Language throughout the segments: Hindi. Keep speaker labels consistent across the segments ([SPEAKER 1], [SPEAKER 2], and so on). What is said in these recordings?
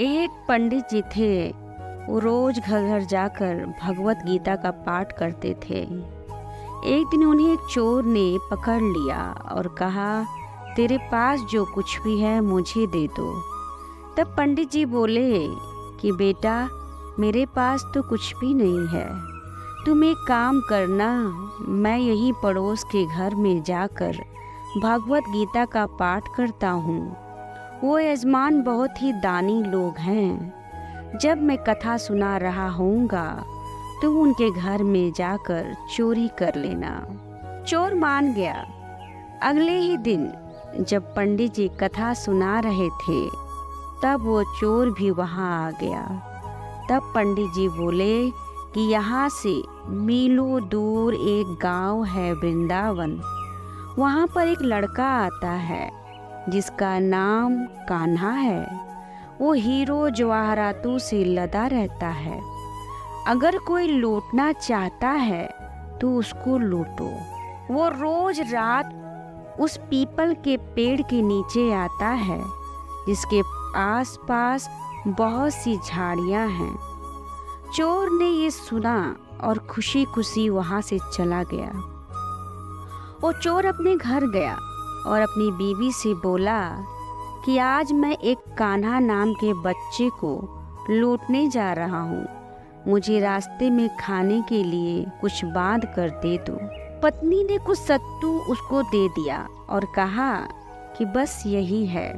[SPEAKER 1] एक पंडित जी थे। वो रोज घर घर जाकर भगवत गीता का पाठ करते थे। एक दिन उन्हें एक चोर ने पकड़ लिया और कहा, तेरे पास जो कुछ भी है मुझे दे दो। तब पंडित जी बोले कि बेटा, मेरे पास तो कुछ भी नहीं है। तुम एक काम करना, मैं यही पड़ोस के घर में जाकर भगवत गीता का पाठ करता हूँ। वो यजमान बहुत ही दानी लोग हैं। जब मैं कथा सुना रहा होऊंगा तुम उनके घर में जाकर चोरी कर लेना। चोर मान गया। अगले ही दिन जब पंडित जी कथा सुना रहे थे तब वो चोर भी वहाँ आ गया। तब पंडित जी बोले कि यहाँ से मीलों दूर एक गांव है वृंदावन। वहाँ पर एक लड़का आता है जिसका नाम कान्हा है। वो हीरो जवाहरातों से लदा रहता है। अगर कोई लूटना चाहता है तो उसको लूटो। वो रोज रात उस पीपल के पेड़ के नीचे आता है जिसके आसपास बहुत सी झाड़ियाँ हैं। चोर ने ये सुना और खुशी खुशी वहाँ से चला गया। वो चोर अपने घर गया और अपनी बीवी से बोला कि आज मैं एक कान्हा नाम के बच्चे को लूटने जा रहा हूँ। मुझे रास्ते में खाने के लिए कुछ बांध कर दे दो। पत्नी ने कुछ सत्तू उसको दे दिया और कहा कि बस यही है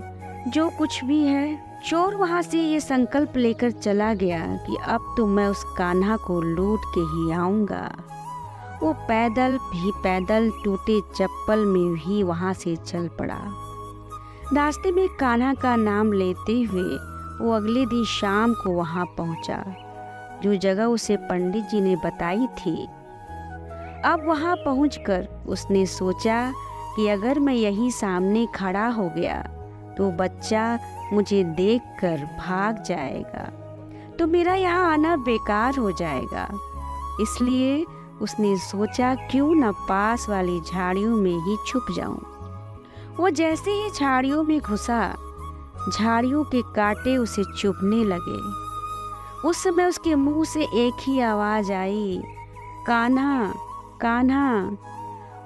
[SPEAKER 1] जो कुछ भी है। चोर वहाँ से ये संकल्प लेकर चला गया कि अब तो मैं उस कान्हा को लूट के ही आऊँगा। वो पैदल टूटे चप्पल में भी वहाँ से चल पड़ा। रास्ते में कान्हा का नाम लेते हुए वो अगले दिन शाम को वहाँ पहुँचा जो जगह उसे पंडित जी ने बताई थी। अब वहाँ पहुँचकर उसने सोचा कि अगर मैं यहीं सामने खड़ा हो गया तो बच्चा मुझे देखकर भाग जाएगा, तो मेरा यहाँ आना बेकार हो जाएगा। इसलिए उसने सोचा क्यों न पास वाली झाड़ियों में ही छुप जाऊं। वो जैसे ही झाड़ियों में घुसा, झाड़ियों के कांटे उसे चुभने लगे। उस समय उसके मुंह से एक ही आवाज आई, कान्हा कान्हा।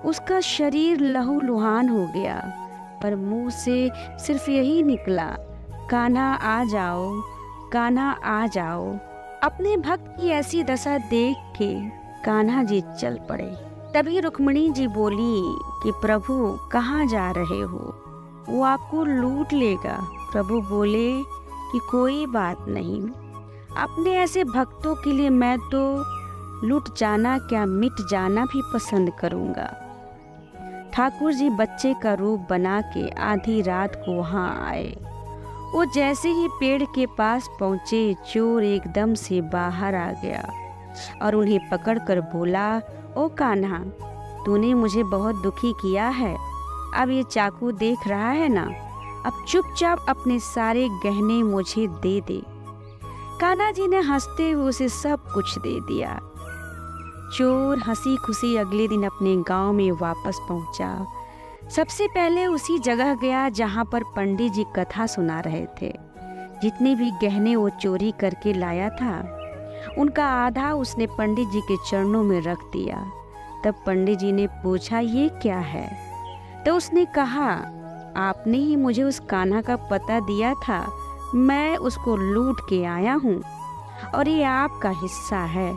[SPEAKER 1] उसका शरीर लहूलुहान हो गया पर मुंह से सिर्फ यही निकला, कान्हा आ जाओ, कान्हा आ जाओ। अपने भक्त की ऐसी दशा देख के कान्हा जी चल पड़े। तभी रुक्मिणी जी बोली कि प्रभु कहाँ जा रहे हो, वो आपको लूट लेगा। प्रभु बोले कि कोई बात नहीं, अपने ऐसे भक्तों के लिए मैं तो लूट जाना क्या मिट जाना भी पसंद करूँगा। ठाकुर जी बच्चे का रूप बना के आधी रात को वहाँ आए। वो जैसे ही पेड़ के पास पहुँचे, चोर एकदम से बाहर आ गया और उन्हें पकड़कर बोला, ओ कान्हा, तूने मुझे बहुत दुखी किया है। अब ये चाकू देख रहा है ना, अब चुपचाप अपने सारे गहने मुझे दे दे। कान्हा जी ने हंसते हुए उसे सब कुछ दे दिया। चोर हंसी खुशी अगले दिन अपने गांव में वापस पहुंचा। सबसे पहले उसी जगह गया जहां पर पंडित जी कथा सुना रहे थे। जितने भी गहने वो चोरी करके लाया था उनका आधा उसने पंडित जी के चरणों में रख दिया। तब पंडित जी ने पूछा, ये क्या है? तो उसने कहा, आपने ही मुझे उस कान्हा का पता दिया था, मैं उसको लूट के आया हूँ और ये आपका हिस्सा है।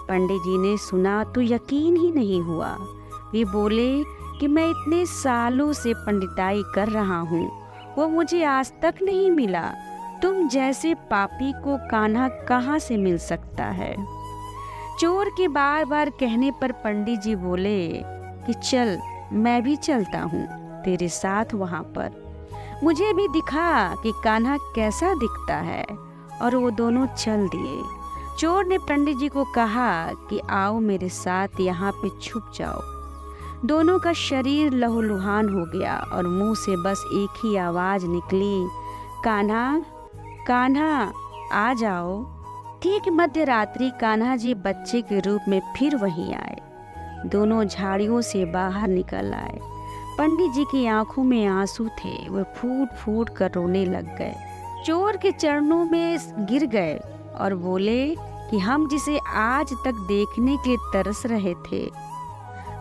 [SPEAKER 1] पंडित जी ने सुना तो यकीन ही नहीं हुआ। वे बोले कि मैं इतने सालों से पंडिताई कर रहा हूँ, वो मुझे आज तक नहीं मिला। तुम जैसे पापी को कान्हा कहाँ से मिल सकता है? चोर के बार बार कहने पर पंडित जी बोले कि चल, मैं भी चलता हूँ तेरे साथ वहाँ पर। मुझे भी दिखा कि कान्हा कैसा दिखता है। और वो दोनों चल दिए। चोर ने पंडित जी को कहा कि आओ मेरे साथ यहाँ पे छुप जाओ। दोनों का शरीर लहूलुहान हो गया और मुंह से बस एक ही आवाज़ निकली, कान्हा कान्हा आ जाओ। ठीक मध्य रात्रि कान्हा जी बच्चे के रूप में फिर वहीं आए। दोनों झाड़ियों से बाहर निकल आए। पंडित जी की आंखों में आंसू थे, वे फूट फूट कर रोने लग गए। चोर के चरणों में गिर गए और बोले कि हम जिसे आज तक देखने के लिए तरस रहे थे,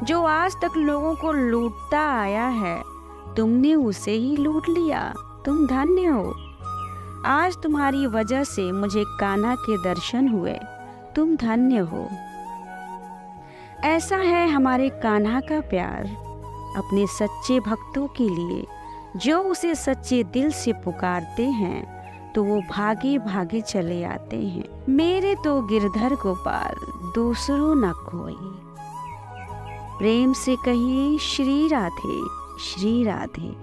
[SPEAKER 1] जो आज तक लोगों को लूटता आया है, तुमने उसे ही लूट लिया। तुम धन्य हो। आज तुम्हारी वजह से मुझे कान्हा के दर्शन हुए। तुम धन्य हो। ऐसा है हमारे कान्हा का प्यार अपने सच्चे भक्तों के लिए। जो उसे सच्चे दिल से पुकारते हैं तो वो भागे भागे चले आते हैं। मेरे तो गिरधर गोपाल दूसरों न कोई। प्रेम से कहिए श्री राधे, श्री राधे।